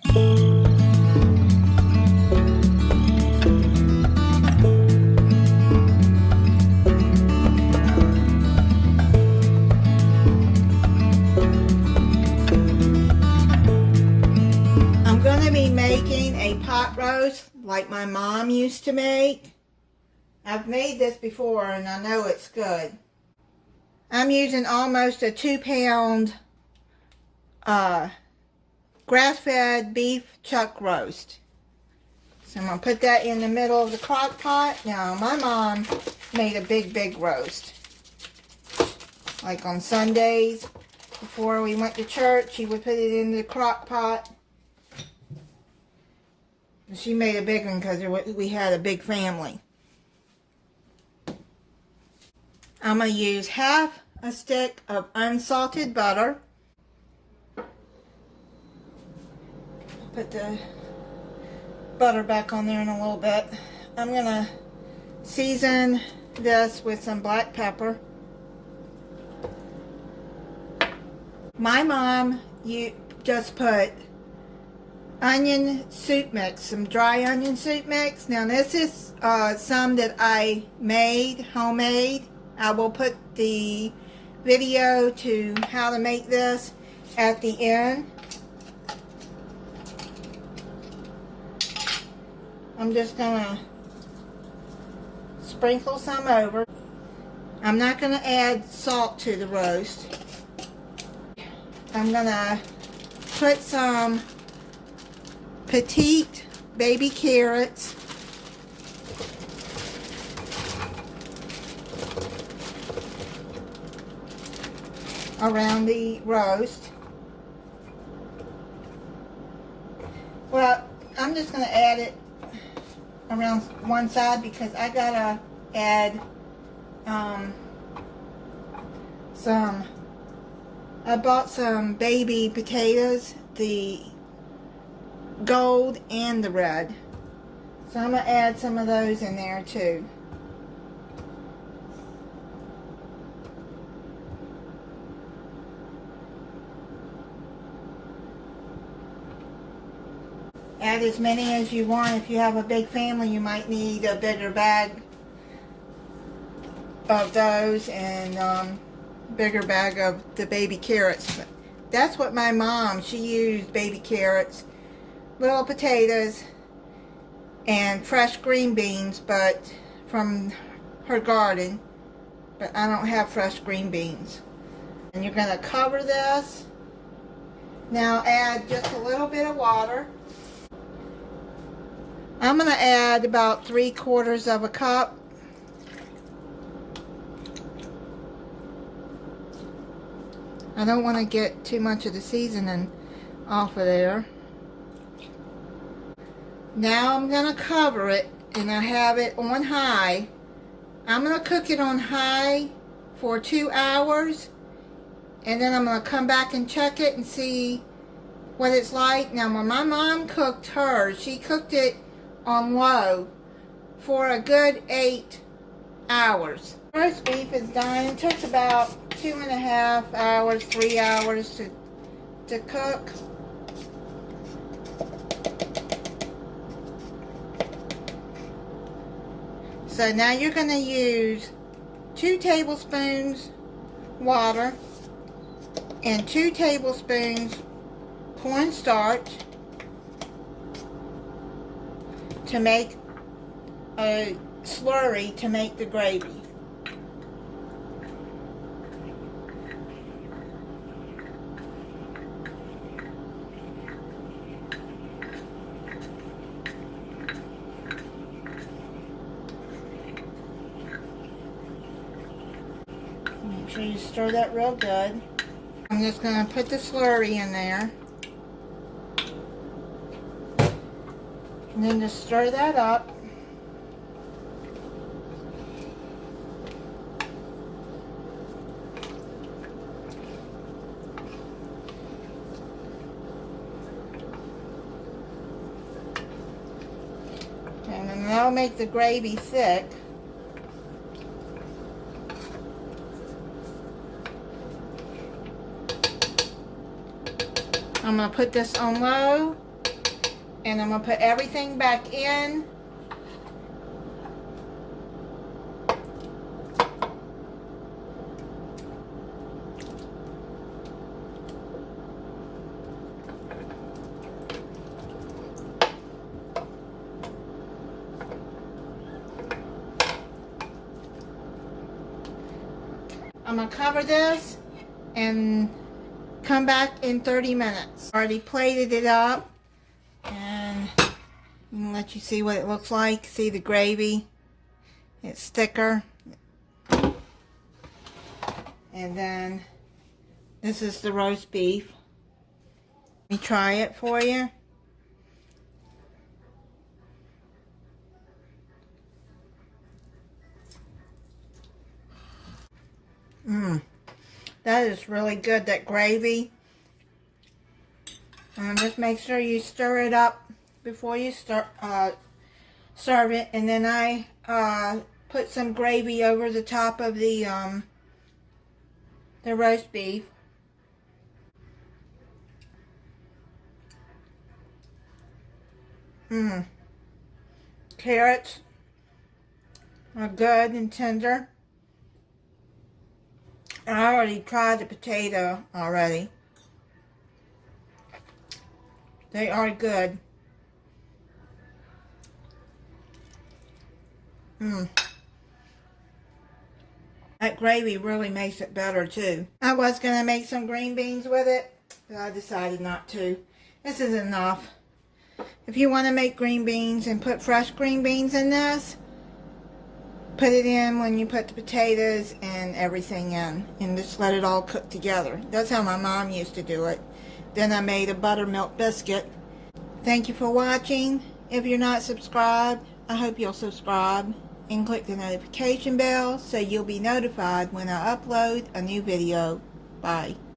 I'm going to be making a pot roast like my mom used to make. I've made this before and I know it's good. I'm using almost a 2-pound grass-fed beef chuck roast. So I'm going to put that in the middle of the crock pot. Now my mom made a big roast. Like on Sundays before we went to church, she would put it in the crock pot. She made a big one because we had a big family. I'm going to use half a stick of unsalted butter. Put the butter back on there in a little bit. I'm going to season this with some black pepper. My mom just put onion soup mix, some dry onion soup mix. Now this is some that I made, homemade. I will put the video to how to make this at the end. I'm just gonna sprinkle some over. I'm not gonna add salt to the roast. I'm gonna put some petite baby carrots around the roast. Well, I'm just going to add it around one side because I gotta add I bought some baby potatoes, the gold and the red. So I'm going to add some of those in there too. Add as many as you want. If you have a big family, you might need a bigger bag of those and bigger bag of the baby carrots. But that's what my mom, she used baby carrots, little potatoes, and fresh green beans, but from her garden. But I don't have fresh green beans. And you're going to cover this. Now add just a little bit of water. I'm going to add about 3/4 of a cup. I don't want to get too much of the seasoning off of there. Now I'm going to cover it and I have it on high. I'm going to cook it on high for 2 hours and then I'm going to come back and check it and see what it's like. Now when my mom cooked hers, she cooked it on low for a good 8 hours. Roast beef is done. It took about 2.5 hours, 3 hours to cook. So now you're going to use 2 tablespoons water and 2 tablespoons cornstarch to make a slurry to make the gravy. Make sure you stir that real good. I'm just going to put the slurry in there. And then just stir that up. And then that'll make the gravy thick. I'm going to put this on low And I'm going to put everything back in. I'm going to cover this and come back in 30 minutes. Already plated it up, and I'm going to let you see what it looks like. See the gravy? It's thicker. And then this is the roast beef. Let me try it for you. That is really good, that gravy. Just make sure you stir it up before you start serve it. And then I put some gravy over the top of the roast beef. Carrots are good and tender. I already tried the potato already. They are good. That gravy really makes it better too. I was going to make some green beans with it, but I decided not to. This is enough. If you want to make green beans and put fresh green beans in this, put it in when you put the potatoes and everything in, and just let it all cook together. That's how my mom used to do it. Then I made a buttermilk biscuit. Thank you for watching. If you're not subscribed, I hope you'll subscribe and click the notification bell so you'll be notified when I upload a new video. Bye.